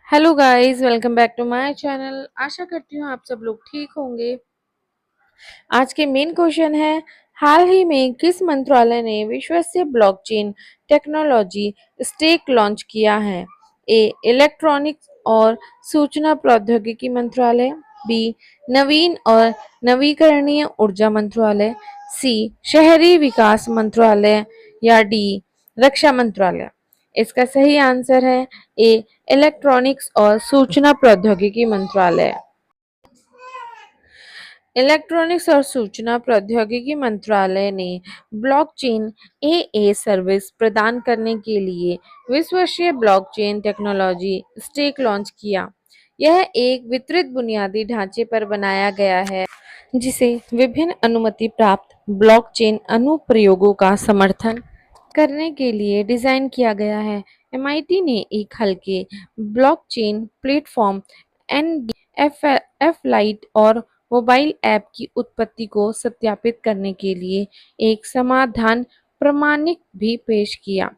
Hello guys, welcome back to my channel. आशा करती हूँ आप सब लोग ठीक होंगे। आज के मेन क्वेश्चन है, हाल ही में किस मंत्रालय ने विश्वसनीय ब्लॉकचेन टेक्नोलॉजी स्टैक लॉन्च किया है? ए इलेक्ट्रॉनिक्स और सूचना प्रौद्योगिकी मंत्रालय, बी नवीन और नवीकरणीय ऊर्जा मंत्रालय, सी शहरी विकास मंत्रालय या डी रक्षा मंत्रालय। इसका सही आंसर है ए इलेक्ट्रॉनिक्स और सूचना प्रौद्योगिकी मंत्रालय। इलेक्ट्रॉनिक्स और सूचना प्रौद्योगिकी मंत्रालय ने ब्लॉकचेन एए सर्विस प्रदान करने के लिए विश्वसनीय ब्लॉकचेन टेक्नोलॉजी स्टैक लॉन्च किया। यह एक वितरित बुनियादी ढांचे पर बनाया गया है जिसे विभिन्न अनुमति प्राप्त ब्लॉकचेन अनुप्रयोगों का समर्थन करने के लिए डिजाइन किया गया है। एमआईटी ने एक हल्के ब्लॉकचेन प्लेटफॉर्म एफ लाइट और मोबाइल ऐप की उत्पत्ति को सत्यापित करने के लिए एक समाधान प्रमाणिक भी पेश किया।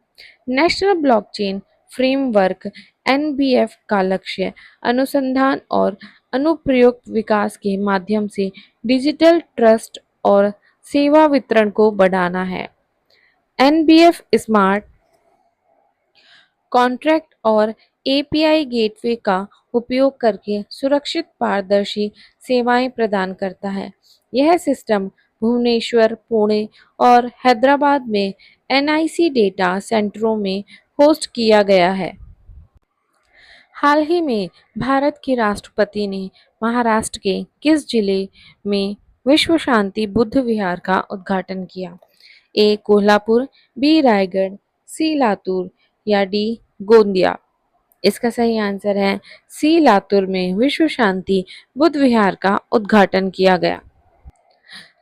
नेशनल ब्लॉकचेन फ्रेमवर्क एनबीएफ का लक्ष्य अनुसंधान और अनुप्रयोग विकास के माध्यम से डिजिटल ट्रस्ट और सेवा वितरण को बढ़ाना है। एनबीएफ स्मार्ट कॉन्ट्रैक्ट और एपीआई गेटवे का उपयोग करके सुरक्षित पारदर्शी सेवाएं प्रदान करता है। यह सिस्टम भुवनेश्वर, पुणे और हैदराबाद में एनआईसी डेटा सेंटरों में होस्ट किया गया है। हाल ही में भारत के राष्ट्रपति ने महाराष्ट्र के किस जिले में विश्व शांति बुद्ध विहार का उद्घाटन किया? ए कोल्हापुर, बी रायगढ़, सी लातूर या डी गोंदिया। इसका सही आंसर है सी लातूर में विश्व शांति बुद्ध विहार का उद्घाटन किया गया।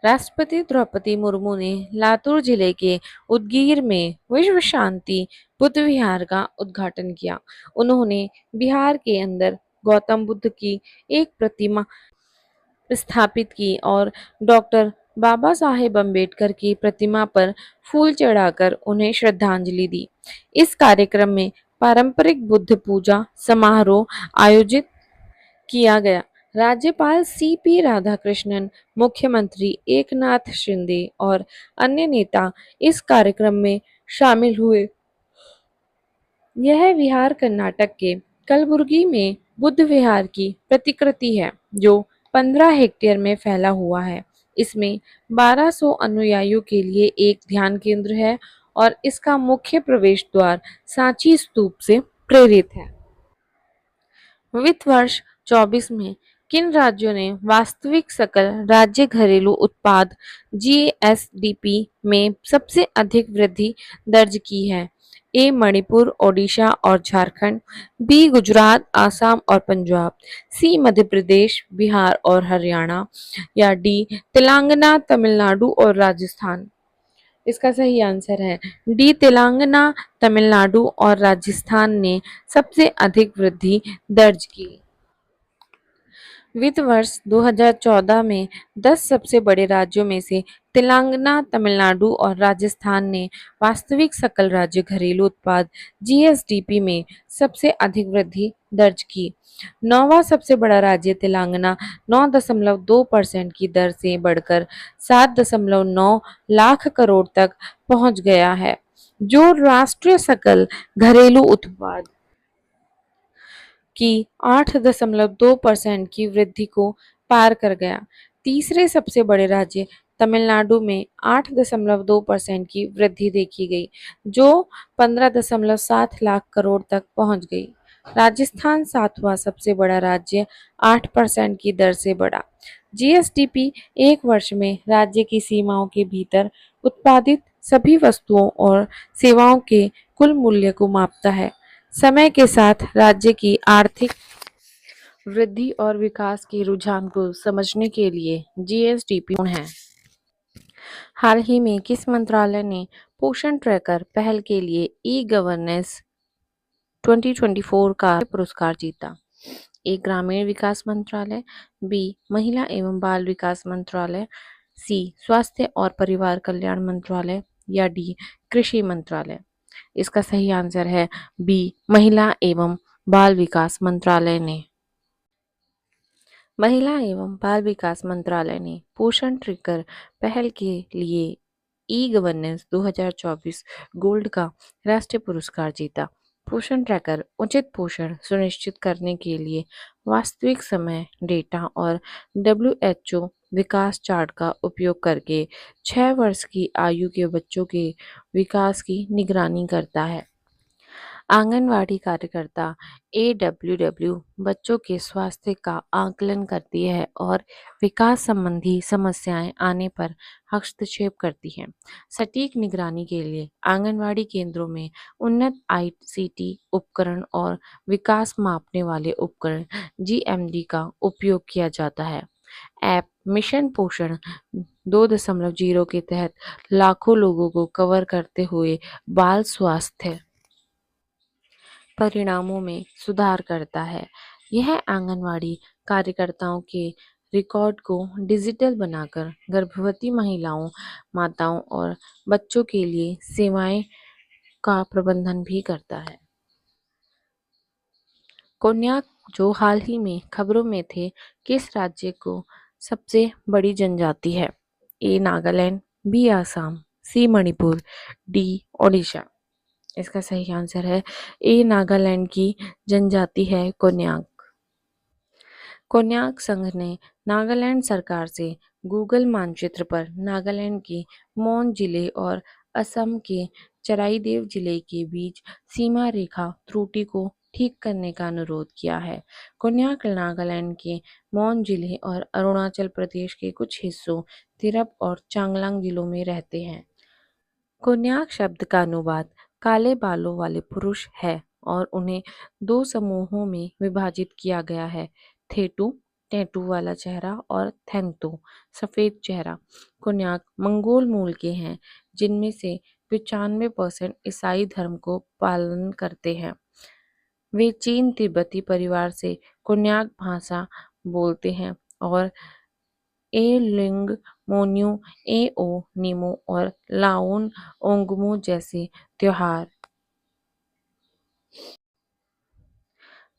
राष्ट्रपति द्रौपदी मुर्मू ने लातूर जिले के उदगीर में विश्व शांति बुद्ध विहार का उद्घाटन किया। उन्होंने बिहार के अंदर गौतम बुद्ध की एक प्रतिमा स्थापित की और डॉक्टर बाबा साहेब अम्बेडकर की प्रतिमा पर फूल चढ़ाकर उन्हें श्रद्धांजलि दी। इस कार्यक्रम में पारंपरिक बुद्ध पूजा समारोह आयोजित किया गया। राज्यपाल सीपी राधाकृष्णन, मुख्यमंत्री एकनाथ शिंदे और अन्य नेता इस कार्यक्रम में शामिल हुए। यह विहार कर्नाटक के कलबुर्गी में बुद्ध विहार की प्रतिकृति है जो 15 हेक्टेयर में फैला हुआ है। इसमें 1200 अनुयायियों के लिए एक ध्यान केंद्र है और इसका मुख्य प्रवेश द्वार सांची स्तूप से प्रेरित है। वित्त वर्ष 24 में किन राज्यों ने वास्तविक सकल राज्य घरेलू उत्पाद जीएसडीपी में सबसे अधिक वृद्धि दर्ज की है? ए मणिपुर, ओडिशा और झारखंड, बी गुजरात, आसाम और पंजाब, सी मध्य प्रदेश, बिहार और हरियाणा या डी तेलंगाना, तमिलनाडु और राजस्थान। इसका सही आंसर है डी तेलंगाना, तमिलनाडु और राजस्थान ने सबसे अधिक वृद्धि दर्ज की। वित्त वर्ष 2014 में 10 सबसे बड़े राज्यों में से तेलंगाना, तमिलनाडु और राजस्थान ने वास्तविक सकल राज्य घरेलू उत्पाद जीएसडीपी में सबसे अधिक वृद्धि दर्ज की। नौवां सबसे बड़ा राज्य तेलंगाना 9.2% की दर से बढ़कर 7.9 लाख करोड़ तक पहुंच गया है, जो राष्ट्रीय सकल घरेलू उत्पाद की 8.2% की वृद्धि को पार कर गया। तीसरे सबसे बड़े राज्य तमिलनाडु में 8.2% की वृद्धि देखी गई, जो 15.7 लाख करोड़ तक पहुंच गई। राजस्थान सातवां सबसे बड़ा राज्य 8% की दर से बढ़ा। जीएसडीपी एक वर्ष में राज्य की सीमाओं के भीतर उत्पादित सभी वस्तुओं और सेवाओं के कुल मूल्य को मापता है। समय के साथ राज्य की आर्थिक वृद्धि और विकास के रुझान को समझने के लिए जीएसडीपी है। हाल ही में किस मंत्रालय ने पोषण ट्रैकर पहल के लिए ई गवर्नेंस 2024 का पुरस्कार जीता? ए ग्रामीण विकास मंत्रालय, बी महिला एवं बाल विकास मंत्रालय, सी स्वास्थ्य और परिवार कल्याण मंत्रालय या डी कृषि मंत्रालय। इसका सही आंसर है बी महिला एवं बाल विकास मंत्रालय ने महिला एवं बाल विकास मंत्रालय ने पोषण ट्रिकर पहल के लिए ई गवर्नेंस 2024 गोल्ड का राष्ट्रीय पुरस्कार जीता। पोषण ट्रैकर उचित पोषण सुनिश्चित करने के लिए वास्तविक समय डेटा और डब्ल्यूएचओ विकास चार्ट का उपयोग करके 6 वर्ष की आयु के बच्चों के विकास की निगरानी करता है। आंगनवाड़ी कार्यकर्ता AWW बच्चों के स्वास्थ्य का आकलन करती है और विकास संबंधी समस्याएं आने पर हस्तक्षेप करती है। सटीक निगरानी के लिए आंगनवाड़ी केंद्रों में उन्नत ICT उपकरण और विकास मापने वाले उपकरण GMD का उपयोग किया जाता है। ऐप मिशन पोषण 2.0 के तहत लाखों लोगों को कवर करते हुए बाल स्वास्थ्य परिणामों में सुधार करता है। यह आंगनवाड़ी कार्यकर्ताओं के रिकॉर्ड को डिजिटल बनाकर गर्भवती महिलाओं, माताओं और बच्चों के लिए सेवाएं का प्रबंधन भी करता है। कोन्याक जो हाल ही में खबरों में थे, किस राज्य को सबसे बड़ी जनजाति है? ए नागालैंड, बी आसाम, सी मणिपुर, डी ओडिशा। इसका सही आंसर है ए नागालैंड की जनजाति है कोन्याक। कोन्याक संघ ने नागालैंड सरकार से गूगल मानचित्र पर नागालैंड के मोन जिले और असम के चराईदेव जिले के बीच सीमा रेखा त्रुटि को ठीक करने का अनुरोध किया है। कोन्याक नागालैंड के मोन जिले और अरुणाचल प्रदेश के कुछ हिस्सों तिरप और चांगलांग जिलों में रहते हैं। कोन्याक शब्द का अनुवाद काले बालों वाले पुरुष है और उन्हें दो समूहों में विभाजित किया गया है, थेटू टैटू वाला चेहरा और थेंतु सफेद चेहरा। कोन्याक मंगोल मूल के हैं, जिनमें से 95% ईसाई धर्म को पालन करते हैं। वे चीन तिब्बती परिवार से कोन्याक भाषा बोलते हैं और ए लिंग मोन्यू एओ निमो और लाओन ओंगमो जैसे त्योहार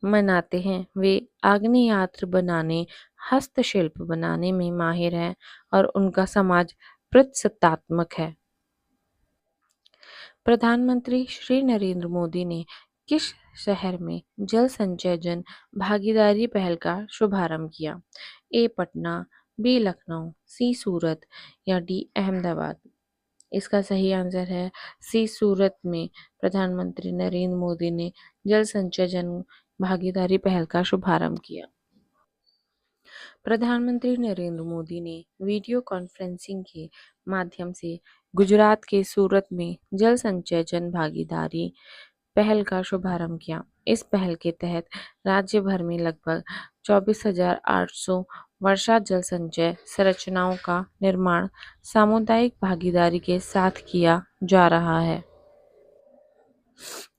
मनाते हैं। वे आग्नेयास्त्र बनाने, हस्तशिल्प बनाने में माहिर हैं और उनका समाज प्रतिष्ठात्मक है। प्रधानमंत्री श्री नरेंद्र मोदी ने किस शहर में जल संचय जन भागीदारी पहल का शुभारंभ किया? ए पटना, बी लखनऊ, सी सूरत या डी अहमदाबाद। इसका सही आंसर है सी सूरत में प्रधानमंत्री नरेंद्र मोदी ने जल संचय जन भागीदारी पहल का शुभारंभ किया। प्रधानमंत्री नरेंद्र मोदी ने वीडियो कॉन्फ्रेंसिंग के माध्यम से गुजरात के सूरत में जल संचय जन भागीदारी पहल का शुभारंभ किया। इस पहल के तहत राज्य भर में लगभग 24,800 वर्षा जल संचय संरचनाओं का निर्माण सामुदायिक भागीदारी के साथ किया जा रहा है।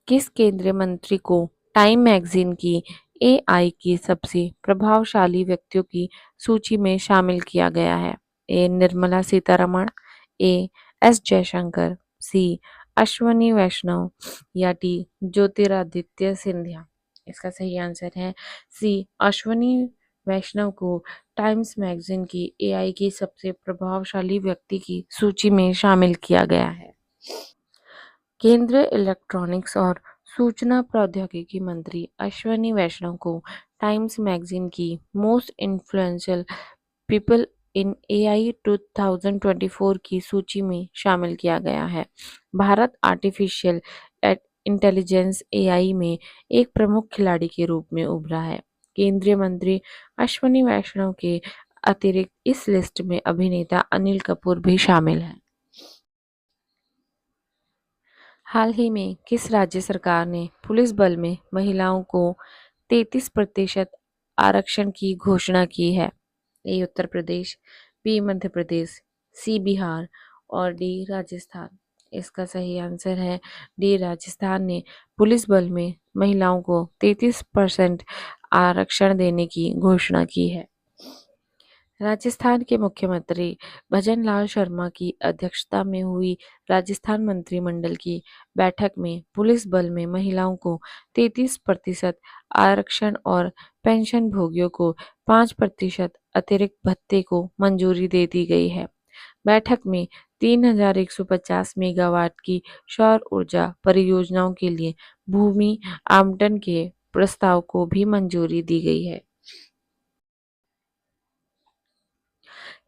किस केंद्रीय मंत्री को टाइम मैगजीन की AI की सबसे प्रभावशाली व्यक्तियों की सूची में शामिल किया गया है? ए निर्मला सीतारमण, ए एस जयशंकर, सी अश्वनी वैष्णव या डी ज्योतिरादित्य सिंधिया। इसका सही आंसर है सी अश्वनी वैष्णव को टाइम्स मैगजीन की AI की सबसे प्रभावशाली व्यक्ति की सूची में शामिल किया गया है। केंद्रीय इलेक्ट्रॉनिक्स और सूचना प्रौद्योगिकी मंत्री अश्वनी वैष्णव को टाइम्स मैगजीन की most influential people in AI 2024 की सूची में शामिल किया गया है। भारत आर्टिफिशियल इंटेलिजेंस AI में एक प्रमुख खिलाड़ी के रूप में उभरा है। केंद्रीय मंत्री अश्वनी वैष्णव के अतिरिक्त इस लिस्ट में अभिनेता अनिल कपूर भी शामिल हैं। हाल ही में किस राज्य सरकार ने पुलिस बल में महिलाओं को 33% आरक्षण की घोषणा की है? ए उत्तर प्रदेश, बी मध्य प्रदेश, सी बिहार और डी राजस्थान। इसका सही आंसर है डी राजस्थान ने पुलिस बल में महिलाओं को 33% आरक्षण देने की घोषणा की है। राजस्थान के मुख्यमंत्री भजनलाल शर्मा की अध्यक्षता में हुई राजस्थान मंत्रिमंडल की बैठक में पुलिस बल में महिलाओं को 33% आरक्षण और पेंशन भोगियों को 5% अतिरिक्त भत्ते को मंजूरी दे दी गई है। बैठक में 3150 मेगावाट की सौर ऊर्जा परियोजनाओं के लिए भूमि आवंटन के प्रस्ताव को भी मंजूरी दी गई है।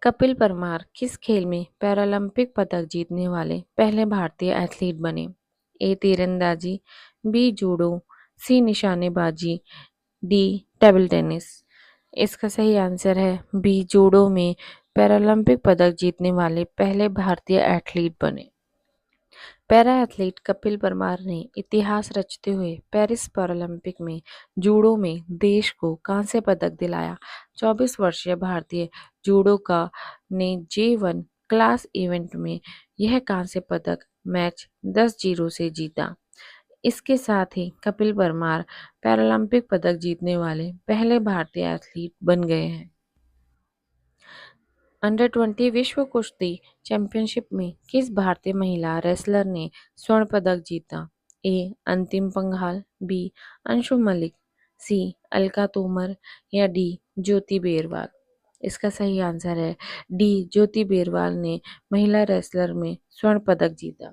कपिल परमार किस खेल में पैरालंपिक पदक जीतने वाले पहले भारतीय एथलीट बने? ए तीरंदाजी, बी जूडो, सी निशानेबाजी, डी टेबल टेनिस। इसका सही आंसर है बी जूडो में पैरालंपिक पदक जीतने वाले पहले भारतीय एथलीट बने। पैरा एथलीट कपिल परमार ने इतिहास रचते हुए पेरिस पैरालंपिक में जूडो में देश को कांस्य पदक दिलाया। 24 वर्षीय भारतीय जूडोका ने J1 क्लास इवेंट में यह कांस्य पदक मैच 10-0 से जीता। इसके साथ ही कपिल परमार पैरालंपिक पदक जीतने वाले पहले भारतीय एथलीट बन गए हैं। अंडर 20 विश्व कुश्ती चैंपियनशिप में किस भारतीय महिला रेसलर ने स्वर्ण पदक जीता? ए अंतिम पंघाल, बी अंशु मलिक, सी अलका तोमर या डी ज्योति बेरवाल। इसका सही आंसर है डी ज्योति बेरवाल ने महिला रेसलर में स्वर्ण पदक जीता।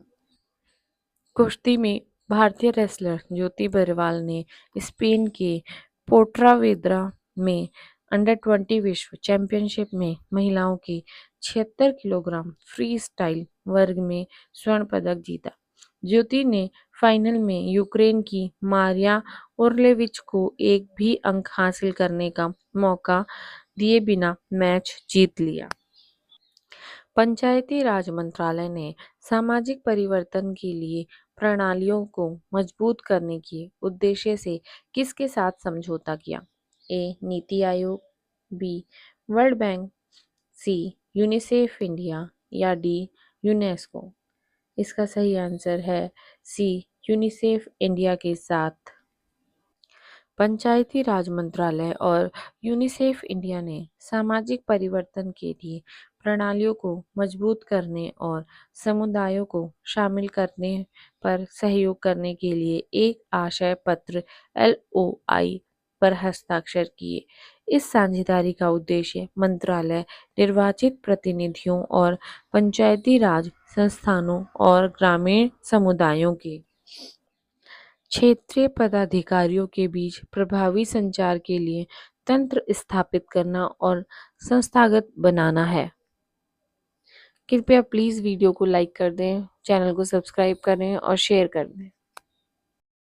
कुश्ती में भारतीय रेसलर ज्योति बेरवाल ने स्पेन के पोर्टरावेद्रा में अंडर 20 विश्व चैंपियनशिप में महिलाओं के 76 किलोग्राम फ्री स्टाइल वर्ग में स्वर्ण पदक जीता। ज्योति ने फाइनल में यूक्रेन की मारिया ओरलेविच को एक भी अंक हासिल करने का मौका दिए बिना मैच जीत लिया। पंचायती राज मंत्रालय ने सामाजिक परिवर्तन के लिए प्रणालियों को मजबूत करने के उद्देश्य से किसके साथ समझौता किया? ए NITI Aayog, B world bank, सी यूनिसेफ इंडिया या डी यूनेस्को। इसका सही आंसर है सी यूनिसेफ इंडिया के साथ। पंचायती राज मंत्रालय और यूनिसेफ इंडिया ने सामाजिक परिवर्तन के लिए प्रणालियों को मजबूत करने और समुदायों को शामिल करने पर सहयोग करने के लिए एक आशय पत्र LOI पर हस्ताक्षर किए। इस साझेदारी का उद्देश्य मंत्रालय निर्वाचित प्रतिनिधियों और पंचायती राज संस्थानों और ग्रामीण समुदायों के क्षेत्रीय पदाधिकारियों के बीच प्रभावी संचार के लिए तंत्र स्थापित करना और संस्थागत बनाना है। कृपया प्लीज़ वीडियो को लाइक कर दें, चैनल को सब्सक्राइब करें और शेयर कर दें।